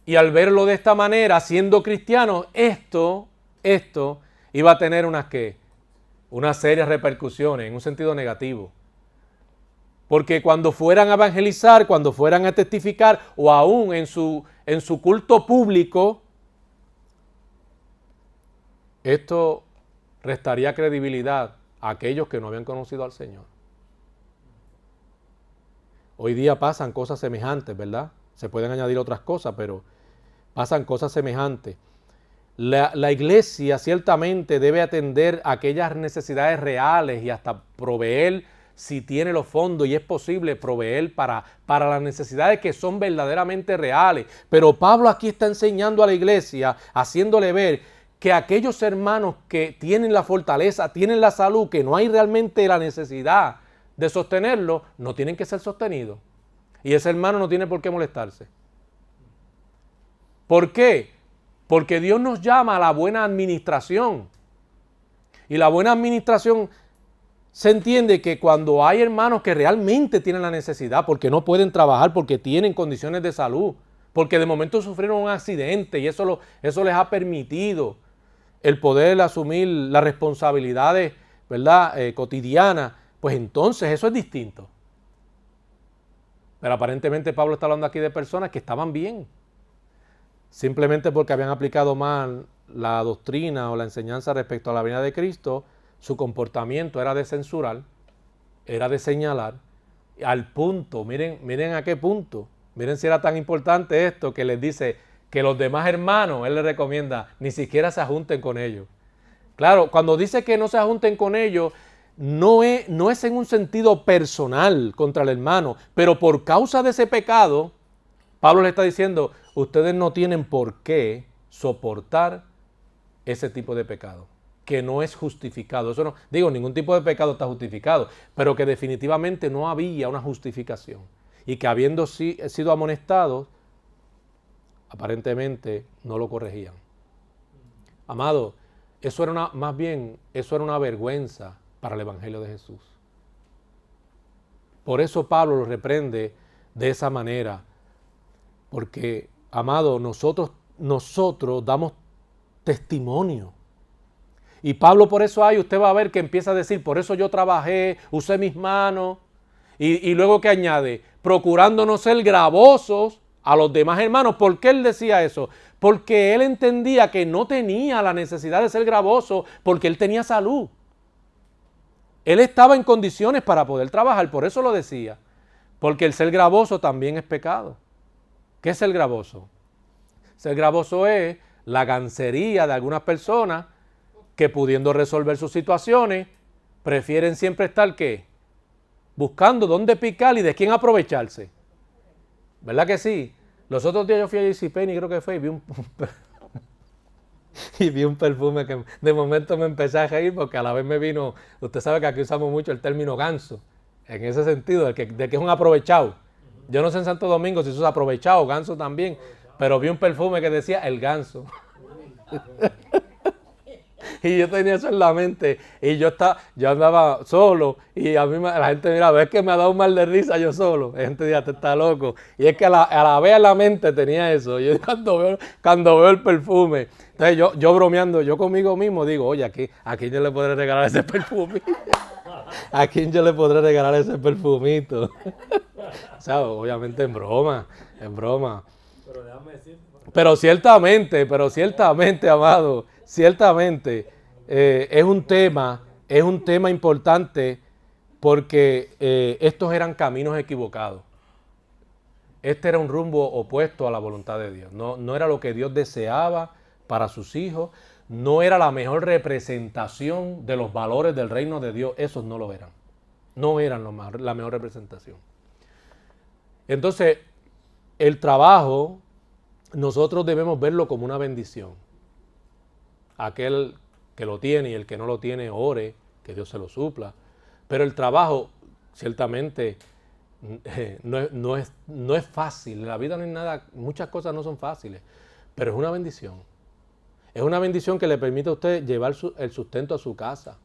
Speaker 1: Y al verlo de esta manera, siendo cristianos, esto iba a tener unas serias repercusiones en un sentido negativo. Porque cuando fueran a evangelizar, cuando fueran a testificar, o aún en su culto público, esto restaría credibilidad a aquellos que no habían conocido al Señor. Hoy día pasan cosas semejantes, ¿verdad? Se pueden añadir otras cosas, pero pasan cosas semejantes. La iglesia ciertamente debe atender a aquellas necesidades reales y hasta proveer, si tiene los fondos y es posible, proveer para las necesidades que son verdaderamente reales. Pero Pablo aquí está enseñando a la iglesia, haciéndole ver que aquellos hermanos que tienen la fortaleza, tienen la salud, que no hay realmente la necesidad de sostenerlo, no tienen que ser sostenidos. Y ese hermano no tiene por qué molestarse. ¿Por qué? Porque Dios nos llama a la buena administración. Y la buena administración se entiende que cuando hay hermanos que realmente tienen la necesidad, porque no pueden trabajar, porque tienen condiciones de salud, porque de momento sufrieron un accidente y eso les ha permitido el poder asumir las responsabilidades, ¿verdad?, cotidianas, pues entonces eso es distinto. Pero aparentemente Pablo está hablando aquí de personas que estaban bien, simplemente porque habían aplicado mal la doctrina o la enseñanza respecto a la venida de Cristo. Su comportamiento era de censurar, era de señalar, al punto, miren a qué punto, miren si era tan importante esto, que les dice que los demás hermanos, él les recomienda, ni siquiera se junten con ellos. Claro, cuando dice que no se junten con ellos, no es en un sentido personal contra el hermano, pero por causa de ese pecado, Pablo le está diciendo, ustedes no tienen por qué soportar ese tipo de pecado, que no es justificado. Eso no, digo, ningún tipo de pecado está justificado, pero que definitivamente no había una justificación. Y que habiendo sido amonestados, aparentemente no lo corregían. Amado, eso era una vergüenza para el Evangelio de Jesús. Por eso Pablo lo reprende de esa manera. Porque, amado, nosotros damos testimonio. Y Pablo por eso usted va a ver que empieza a decir, por eso yo trabajé, usé mis manos. Y luego que añade, procurando no ser gravosos a los demás hermanos. ¿Por qué él decía eso? Porque él entendía que no tenía la necesidad de ser gravoso porque él tenía salud. Él estaba en condiciones para poder trabajar, por eso lo decía. Porque el ser gravoso también es pecado. ¿Qué es ser gravoso? Ser gravoso es la gancería de algunas personas que pudiendo resolver sus situaciones, prefieren siempre estar, ¿qué?, buscando dónde picar y de quién aprovecharse. ¿Verdad que sí? Los otros días yo fui a JCPenney, creo que fue, y vi un perfume que de momento me empecé a reír porque a la vez me vino, usted sabe que aquí usamos mucho el término ganso, en ese sentido, de que es un aprovechado. Yo no sé en Santo Domingo si eso es aprovechado, ganso también, pero vi un perfume que decía el ganso. Y yo tenía eso en la mente, y yo andaba solo, y a mí la gente miraba, es que me ha dado un mal de risa yo solo. La gente decía, te está loco. Y es que a la vez en la mente tenía eso. Yo cuando veo el perfume, entonces yo bromeando, yo conmigo mismo digo, oye, ¿a quién yo le podré regalar ese perfume? ¿A quién yo le podré regalar ese perfumito? O sea, obviamente en broma. Pero déjame decirte. Pero ciertamente, amado, ciertamente es un tema importante porque estos eran caminos equivocados. Este era un rumbo opuesto a la voluntad de Dios. No era lo que Dios deseaba para sus hijos, no era la mejor representación de los valores del reino de Dios. Esos no lo eran. No eran la mejor representación. Entonces, el trabajo nosotros debemos verlo como una bendición. Aquel que lo tiene y el que no lo tiene, ore, que Dios se lo supla. Pero el trabajo, ciertamente, no es fácil. En la vida no hay nada, muchas cosas no son fáciles, pero es una bendición. Es una bendición que le permite a usted llevar el sustento a su casa.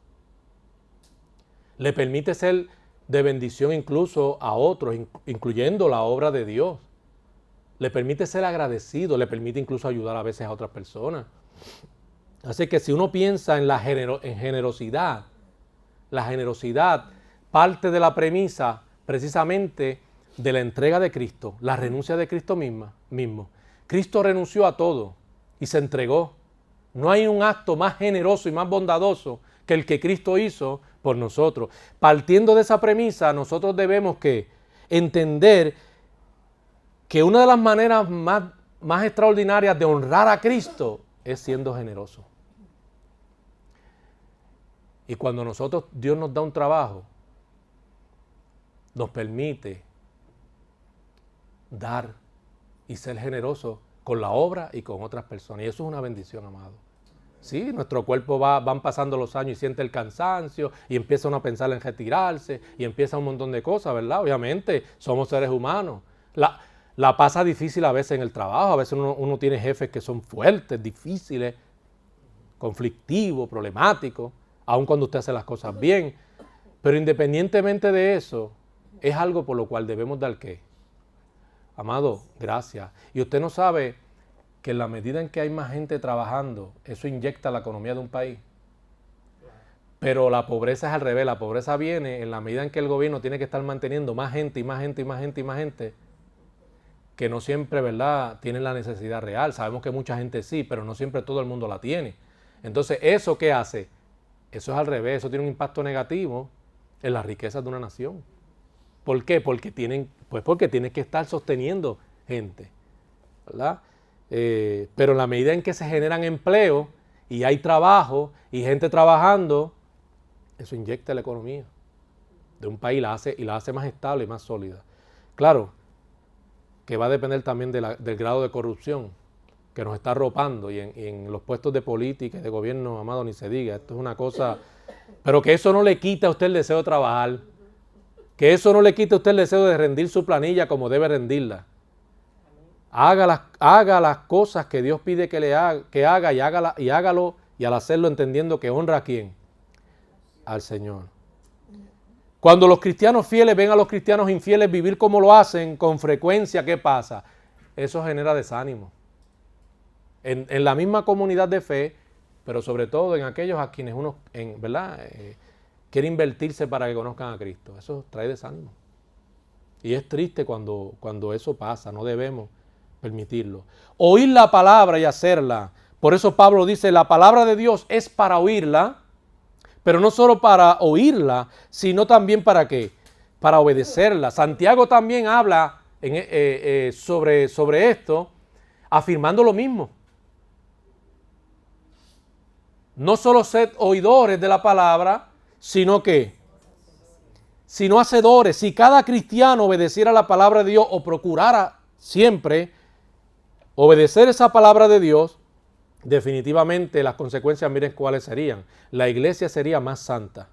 Speaker 1: Le permite ser de bendición incluso a otros, incluyendo la obra de Dios. Le permite ser agradecido, le permite incluso ayudar a veces a otras personas. Así que si uno piensa en en generosidad, la generosidad parte de la premisa precisamente de la entrega de Cristo, la renuncia de Cristo mismo. Cristo renunció a todo y se entregó. No hay un acto más generoso y más bondadoso que el que Cristo hizo por nosotros. Partiendo de esa premisa, nosotros debemos entender que una de las maneras más extraordinarias de honrar a Cristo es siendo generoso. Y cuando Dios nos da un trabajo, nos permite dar y ser generoso con la obra y con otras personas. Y eso es una bendición, amado. Sí, nuestro cuerpo van pasando los años y siente el cansancio y empieza uno a pensar en retirarse y empieza un montón de cosas, ¿verdad? Obviamente, somos seres humanos. La pasa difícil a veces en el trabajo, a veces uno tiene jefes que son fuertes, difíciles, conflictivos, problemáticos, aun cuando usted hace las cosas bien. Pero independientemente de eso, es algo por lo cual debemos dar ¿qué? Amado, gracias. Y usted no sabe que en la medida en que hay más gente trabajando, eso inyecta la economía de un país. Pero la pobreza es al revés, la pobreza viene en la medida en que el gobierno tiene que estar manteniendo más gente y más gente y más gente y más gente, que no siempre, ¿verdad?, tienen la necesidad real. Sabemos que mucha gente sí, pero no siempre todo el mundo la tiene. Entonces, ¿eso qué hace? Eso es al revés, eso tiene un impacto negativo en las riquezas de una nación. ¿Por qué? Porque tienen que estar sosteniendo gente, ¿verdad? Pero en la medida en que se generan empleos y hay trabajo y gente trabajando, eso inyecta la economía de un país y la hace más estable y más sólida. Claro, que va a depender también del grado de corrupción que nos está arropando y en los puestos de política y de gobierno, amado, ni se diga. Esto es una cosa, pero que eso no le quita a usted el deseo de trabajar, que eso no le quita a usted el deseo de rendir su planilla como debe rendirla. Haga las cosas que Dios pide que haga y hágalo, y al hacerlo entendiendo que honra a ¿quién? Al Señor. Cuando los cristianos fieles ven a los cristianos infieles vivir como lo hacen con frecuencia, ¿qué pasa? Eso genera desánimo. En la misma comunidad de fe, pero sobre todo en aquellos a quienes uno, ¿verdad?, quiere invertirse para que conozcan a Cristo. Eso trae desánimo. Y es triste cuando eso pasa, no debemos permitirlo. Oír la palabra y hacerla. Por eso Pablo dice, la palabra de Dios es para oírla, pero no solo para oírla, sino también para ¿qué? Para obedecerla. Santiago también habla sobre esto, afirmando lo mismo. No solo sed oidores de la palabra, sino que, sino hacedores. Si cada cristiano obedeciera la palabra de Dios o procurara siempre obedecer esa palabra de Dios, definitivamente las consecuencias, miren cuáles serían. La iglesia sería más santa.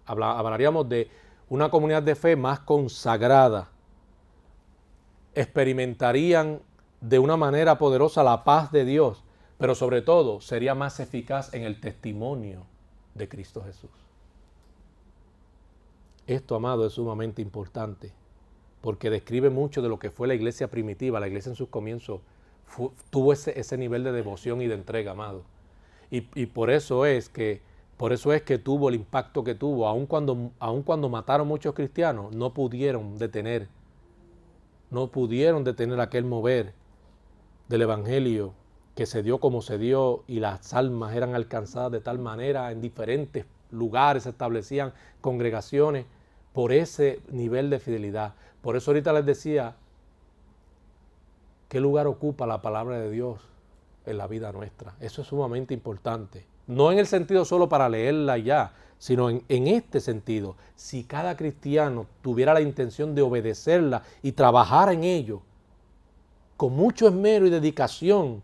Speaker 1: Hablaríamos de una comunidad de fe más consagrada. Experimentarían de una manera poderosa la paz de Dios, pero sobre todo sería más eficaz en el testimonio de Cristo Jesús. Esto, amado, es sumamente importante, porque describe mucho de lo que fue la iglesia primitiva. La iglesia en sus comienzos tuvo ese nivel de devoción y de entrega, amado. Y por eso es que tuvo el impacto que tuvo. Aun cuando mataron muchos cristianos, no pudieron detener aquel mover del evangelio que se dio como se dio, y las almas eran alcanzadas de tal manera. En diferentes lugares se establecían congregaciones por ese nivel de fidelidad. Por eso ahorita les decía, ¿qué lugar ocupa la palabra de Dios en la vida nuestra? Eso es sumamente importante. No en el sentido solo para leerla ya, sino en este sentido. Si cada cristiano tuviera la intención de obedecerla y trabajar en ello con mucho esmero y dedicación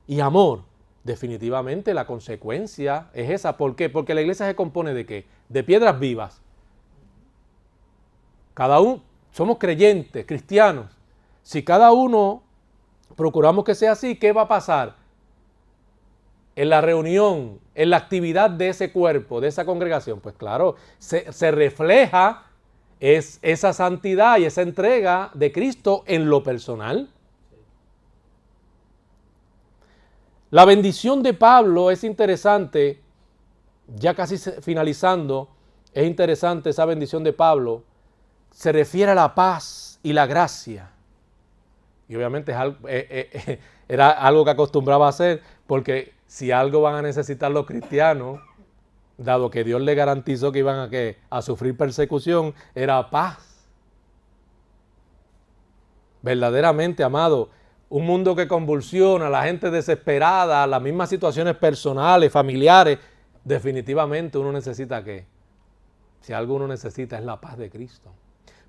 Speaker 1: y amor, definitivamente la consecuencia es esa. ¿Por qué? Porque la iglesia se compone ¿de qué? De piedras vivas. Cada uno, somos creyentes, cristianos. Si cada uno procuramos que sea así, ¿qué va a pasar? En la reunión, en la actividad de ese cuerpo, de esa congregación, pues claro, se refleja esa santidad y esa entrega de Cristo en lo personal. La bendición de Pablo es interesante, ya casi finalizando, es interesante esa bendición de Pablo, se refiere a la paz y la gracia. Y obviamente era algo que acostumbraba a hacer, porque si algo van a necesitar los cristianos, dado que Dios les garantizó que iban a sufrir persecución, era paz. Verdaderamente, amado, un mundo que convulsiona, la gente desesperada, las mismas situaciones personales, familiares, definitivamente uno necesita ¿qué? Si algo uno necesita es la paz de Cristo.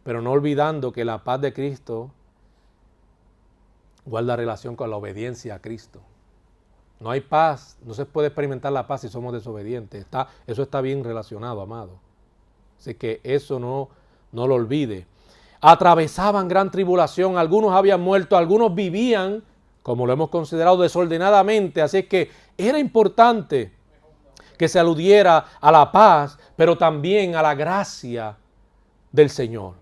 Speaker 1: Pero no olvidando que la paz de Cristo guarda relación con la obediencia a Cristo. No hay paz, no se puede experimentar la paz si somos desobedientes. Eso está bien relacionado, amado. Así que eso no lo olvide. Atravesaban gran tribulación, algunos habían muerto, algunos vivían, como lo hemos considerado, desordenadamente. Así que era importante que se aludiera a la paz, pero también a la gracia del Señor.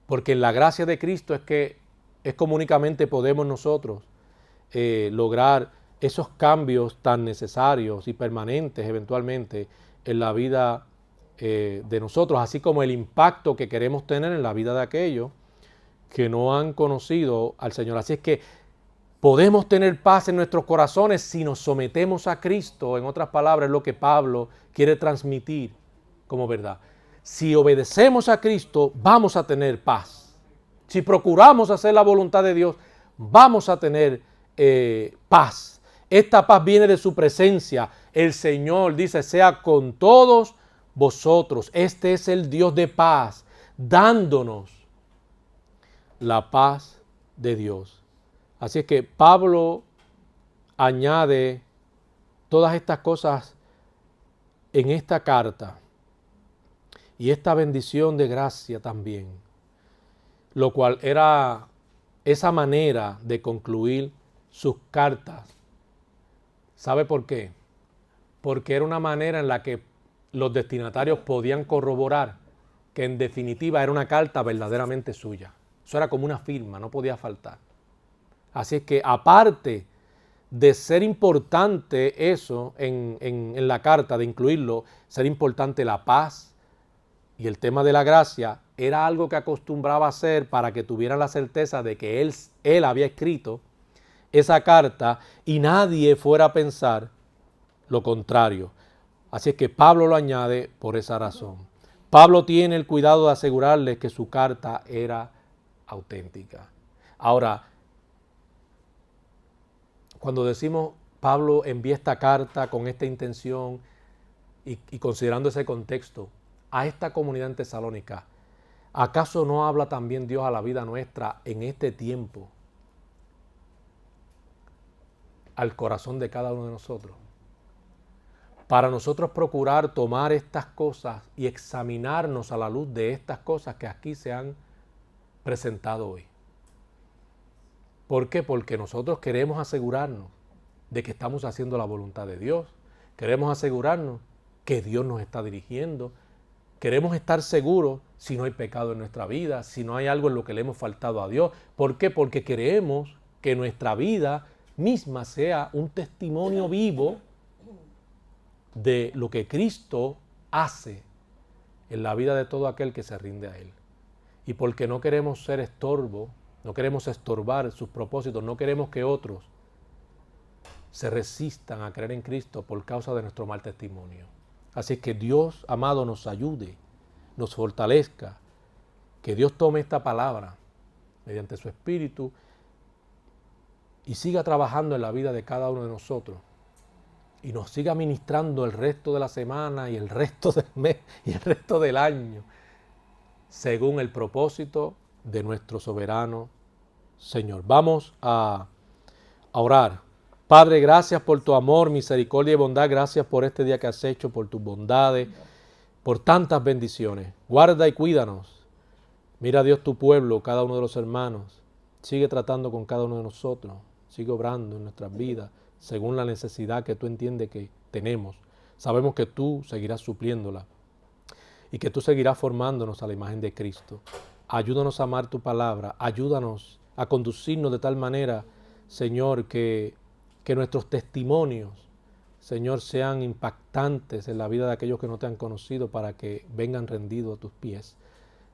Speaker 1: Porque en la gracia de Cristo es que es como únicamente podemos nosotros lograr esos cambios tan necesarios y permanentes eventualmente en la vida de nosotros, así como el impacto que queremos tener en la vida de aquellos que no han conocido al Señor. Así es que podemos tener paz en nuestros corazones si nos sometemos a Cristo. En otras palabras, es lo que Pablo quiere transmitir como verdad. Si obedecemos a Cristo, vamos a tener paz. Si procuramos hacer la voluntad de Dios, vamos a tener paz. Esta paz viene de su presencia. El Señor dice, sea con todos vosotros. Este es el Dios de paz, dándonos la paz de Dios. Así es que Pablo añade todas estas cosas en esta carta y esta bendición de gracia también, lo cual era esa manera de concluir sus cartas. ¿Sabe por qué? Porque era una manera en la que los destinatarios podían corroborar que en definitiva era una carta verdaderamente suya. Eso era como una firma, no podía faltar. Así es que aparte de ser importante eso en la carta, de incluirlo, ser importante la paz y el tema de la gracia, era algo que acostumbraba a hacer para que tuvieran la certeza de que él había escrito esa carta y nadie fuera a pensar lo contrario. Así es que Pablo lo añade por esa razón. Pablo tiene el cuidado de asegurarles que su carta era auténtica. Ahora, cuando decimos Pablo envía esta carta con esta intención y considerando ese contexto a esta comunidad en Tesalónica, ¿acaso no habla también Dios a la vida nuestra en este tiempo? Al corazón de cada uno de nosotros. Para nosotros procurar tomar estas cosas y examinarnos a la luz de estas cosas que aquí se han presentado hoy. ¿Por qué? Porque nosotros queremos asegurarnos de que estamos haciendo la voluntad de Dios. Queremos asegurarnos que Dios nos está dirigiendo. Queremos estar seguros si no hay pecado en nuestra vida, si no hay algo en lo que le hemos faltado a Dios. ¿Por qué? Porque queremos que nuestra vida misma sea un testimonio vivo de lo que Cristo hace en la vida de todo aquel que se rinde a Él. Y porque no queremos ser estorbo, no queremos estorbar sus propósitos, no queremos que otros se resistan a creer en Cristo por causa de nuestro mal testimonio. Así que Dios, amado, nos ayude, nos fortalezca, que Dios tome esta palabra mediante su Espíritu y siga trabajando en la vida de cada uno de nosotros y nos siga ministrando el resto de la semana y el resto del mes y el resto del año, según el propósito de nuestro soberano Señor. Vamos a orar. Padre, gracias por tu amor, misericordia y bondad. Gracias por este día que has hecho, por tus bondades, por tantas bendiciones. Guarda y cuídanos. Mira, Dios, tu pueblo, cada uno de los hermanos. Sigue tratando con cada uno de nosotros. Sigue obrando en nuestras vidas según la necesidad que tú entiendes que tenemos. Sabemos que tú seguirás supliéndola y que tú seguirás formándonos a la imagen de Cristo. Ayúdanos a amar tu palabra. Ayúdanos a conducirnos de tal manera, Señor, que nuestros testimonios, Señor, sean impactantes en la vida de aquellos que no te han conocido para que vengan rendidos a tus pies.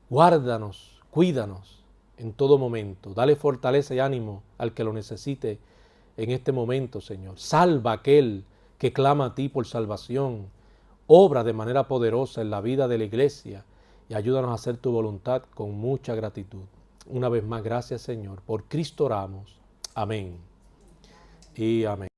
Speaker 1: Guárdanos, cuídanos en todo momento. Dale fortaleza y ánimo al que lo necesite en este momento, Señor. Salva a aquel que clama a ti por salvación. Obra de manera poderosa en la vida de la iglesia y ayúdanos a hacer tu voluntad con mucha gratitud. Una vez más, gracias, Señor. Por Cristo oramos. Amén y amén.